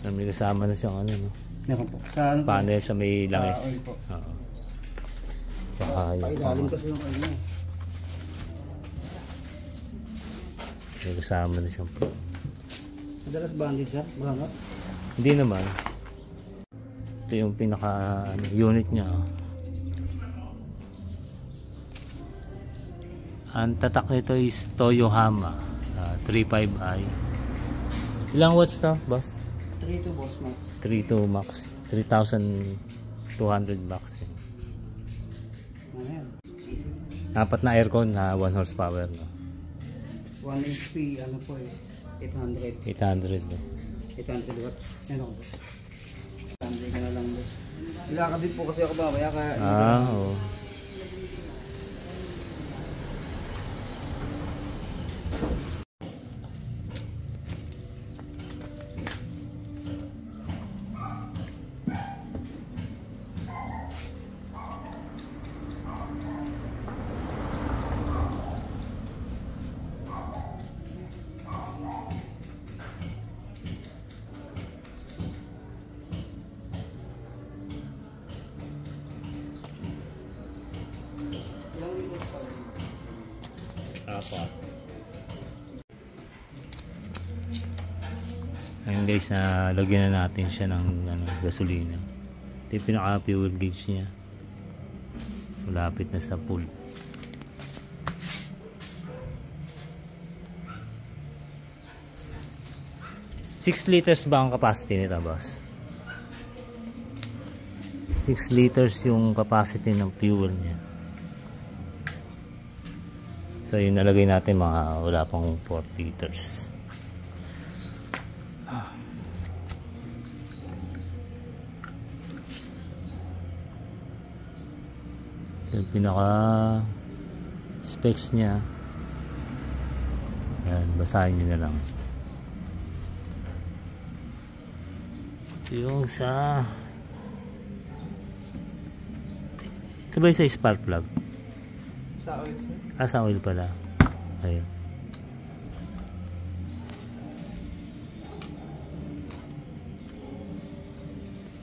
May kasama na siyang ano, no? Meron po. Sa ano panel sa may langis. Sa oil po. Oo. Tsaka pailalim kasi yung ano. May kasama na siyang Madalas banded siya? Bahangat? Hindi naman. Ito yung pinaka unit niya. Ang tatak nito is Toyohama 35i. Ilang watts to, boss? 3.2 boss max. 3.2 max. 3,200 max. Ano yan? Easy. Apat na aircon na 1 horsepower, no? 1 HP ano po eh. 800. 800, no? 800 watts. Yan ako boss. Sunday ka na lang boss. Ilakad din po kasi ako mamaya kaya... Oo. Apat. Ayun guys, lagyan na natin siya ng gasolina. Ito yung pinaka fuel gauge niya. Malapit na sa full. $6 liters ba ang capacity nito, boss? 6 liters yung capacity ng fuel niya. So yun nalagay natin, mga wala pang 4 liters. Yung pinaka specs niya. Yan, basahin nyo na lang. Yung sa ito ba yung sa spark plug? Sa oil sir? Sa oil pala. Ayun.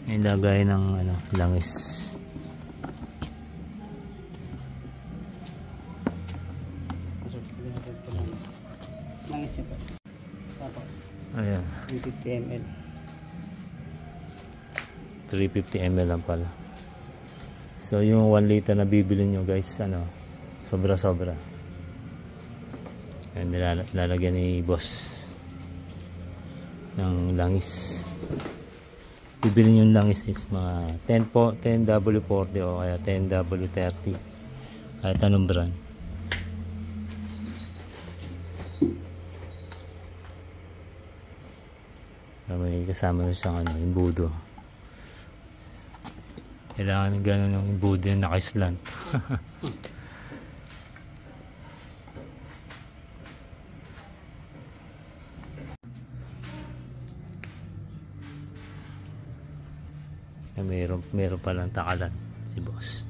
Yung lagay ng langis. Langis niya pa. Tapos. Ayan. 350 ml. 350 ml lang pala. So yung 1 liter na bibili nyo guys, sobra-sobra. Ayan, lalagyan ni boss ng langis. Bibili nyo yung langis is mga 10W40 o kaya 10W30. Kahit anong brand. May kasama na siyang imbudo. Kailangan gano'n yung imbudo yung naka-slant. Meron palang takalan si boss.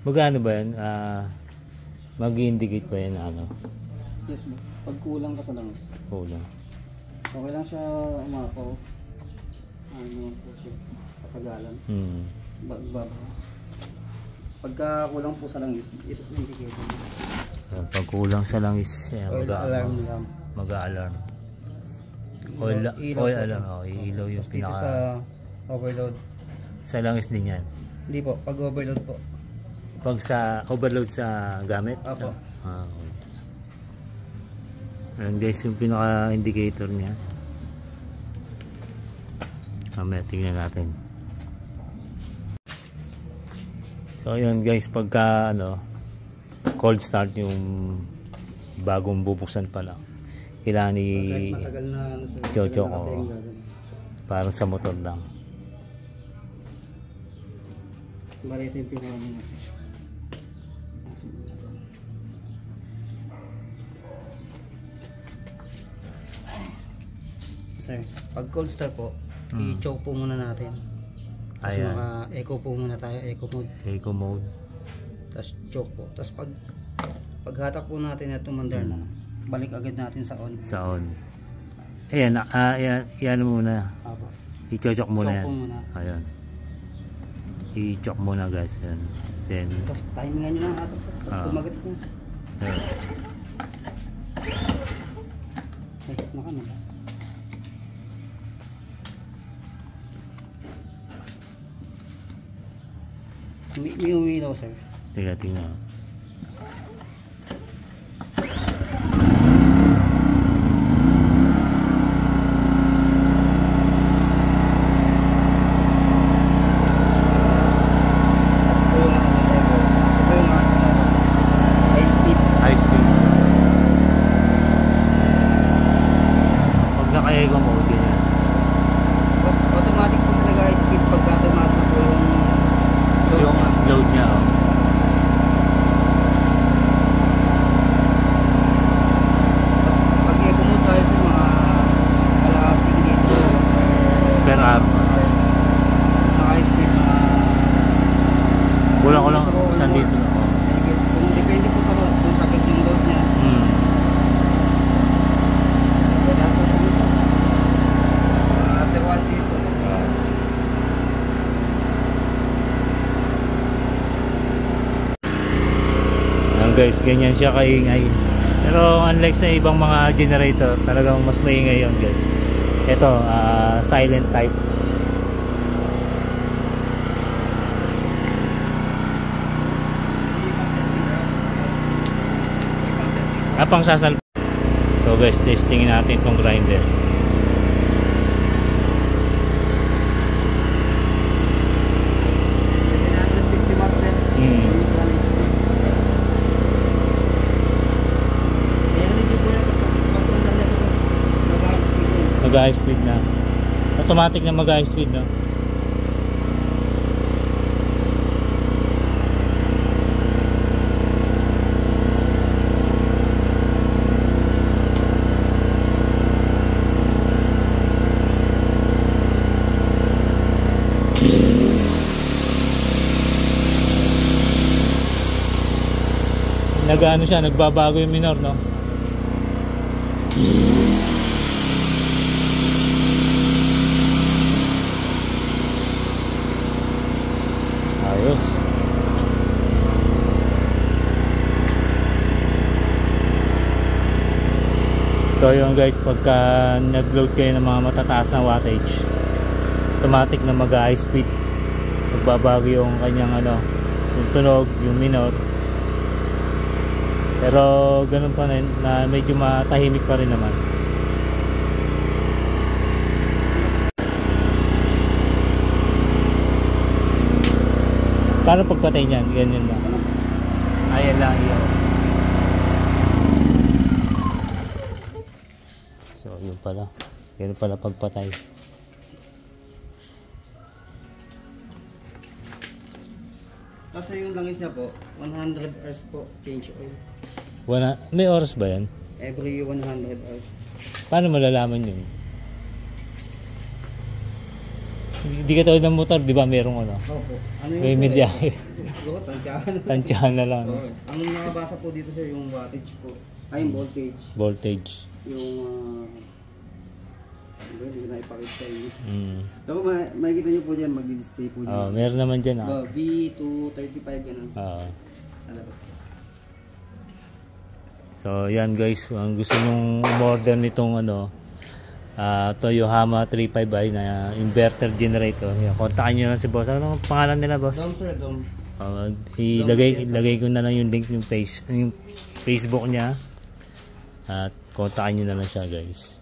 Magkano ba yan? Mag-indicate ba yan Yes boss. Pag kulang ka sa langis. Kulang. Okay lang siya umapaw. Ano po siya? Kapagalan. Babawas. Pagka kulang po sa langis, ito po indicator. Pag kulang sa langis, mag-alarm lang. Mag-alarm. Oil alarm. Ilaw yung pinaka. Dito sa overload. Sa langis din yan? Hindi po. Pag overload po. Pag sa overload sa gamit? Apo. Okay. Ayan guys, yung pinaka-indicator niya. Mamaya tingnan natin. So yun guys, pagka cold start yung bagong bubuksan pa lang. Kailangan ni matagal na ano sir. Chocho ko. Parang sa motor lang. Balito yung pinaka natin. Sir, pag cold start po, i-choke po muna natin. Tapos Ayan. maka-eco po muna tayo, eco mode. Eco mode. Tapos choke po. Tapos paghatak po natin at tumandar na, balik agad natin sa on. Sa on. Ayan, yan muna. Apo. I-choke muna Choke yan. po muna. Ayan. I-choke muna guys. Ayan. Then, Tapos timingan nyo lang hatak sa kumagat po. ayan. Naka na. May umilaw sir. Teka, tingnan. High speed. Pag naka-eco mode, ganyan. Tapos automatic po siya nag-high speed pagka tumaas na po Yung load niya. Oh. Tapos pag i-eco mode tayo sa mga kalahating dito Per hour. naka-high speed na Kulang ko lang. 1 litro. Oh. kung depende po sa load, kung sakit yung load niya. Kaya po siya after 1 dito. Guys, ganyan siya kaingay. Pero unlike sa ibang mga generator, talagang mas maingay yon guys. Ito, silent type. Pang sasal. So guys, testingin natin tong grinder. Mag-high speed na. Automatic na mag-high speed na. Nag-ano siya, nagbabago yung minor, no? Ayos. So yun guys, pagka nag-load kayo ng mga matataas na wattage, automatic na mag-high speed. Magbabago yung kanyang ano, yung tunog, yung minor. Pero ganun pa rin na medyo matahimik pa rin naman. Paano pagpatay niyan? Ganyan lang. Ayan lang yun. So yun pala. Ganun pala pagpatay. Kasi yung langis niya po, 100 hours po, change oil. May oras ba yan? Every 100 hours. Paano malalaman yun? Hindi ka tawag ng motor, di ba merong ano? Opo. Ano May medyahe. Siguro, tansyahan. Tansyahan na lang. Oo. Ang nakabasa po dito sir, yung wattage po. Ay, yung voltage. Voltage. Yung, hindi ko na ipakita sa inyo. So, makikita nyo po dyan, mag-display po dyan. Meron naman dyan. V235, gano'n. Ano ba? So, yan guys. Ang gusto nung umorder nitong ano, Toyohama 35i na inverter generator. Yan, kontakin nyo lang si boss. Ano ang pangalan nila, boss? Dom sir, Dom. Ilagay ko na lang yung link yung Facebook niya. At kontakin nyo na lang siya guys.